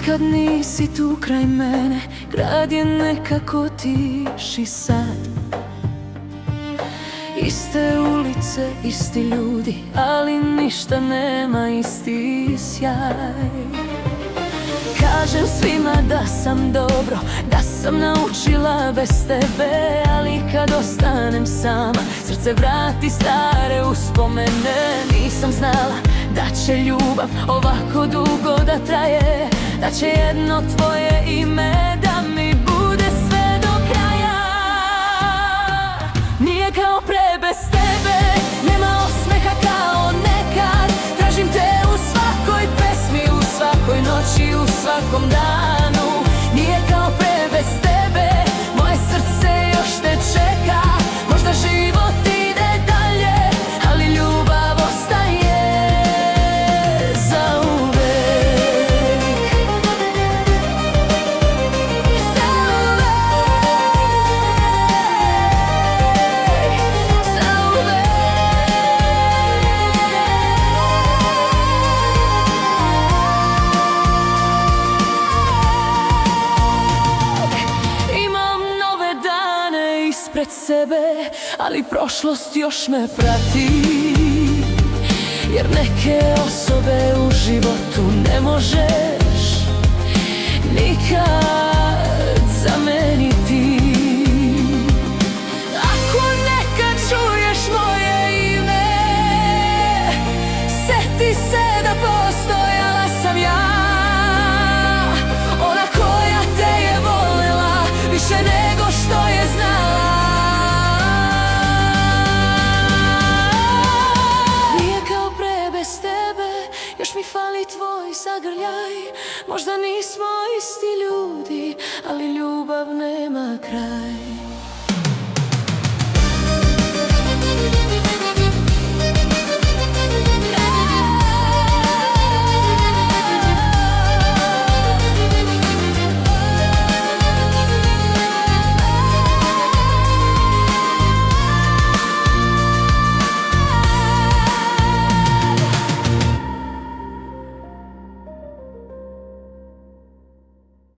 kad nisi tu kraj mene, grad je nekako tiši sad. Iste ulice, isti ljudi, ali ništa nema isti sjaj. Kažem svima da sam dobro, da sam naučila bez tebe, ali kad ostanem sama, srce vrati stare uspomene. Nisam znala da će ljubav ovako dugo da traje, da će jedno tvoje ime da mi bude sve do kraja. Nije kao pre bez tebe, nema osmeha kao nekad. Tražim te u svakoj pesmi, u svakoj noći, u svakom danu. Nije kao pre bez tebe, moje srce još te čeka. Možda život ide dalje, ali ljubav ostaje zauvek. Zauvek, zauvek. Imam nove dane ispred sebe, ali prošlost još me prati. Jer neke osobe u životu ne možeš nikad zameniti. Ako nekad čuješ moje ime, seti se da postojala sam ja, ona koja te je voljela više nego što je znala. Nije kao pre bez tebe, još mi fali tvoj zagrljaj. Možda nismo isti ljudi, ali ljubav nema kraj.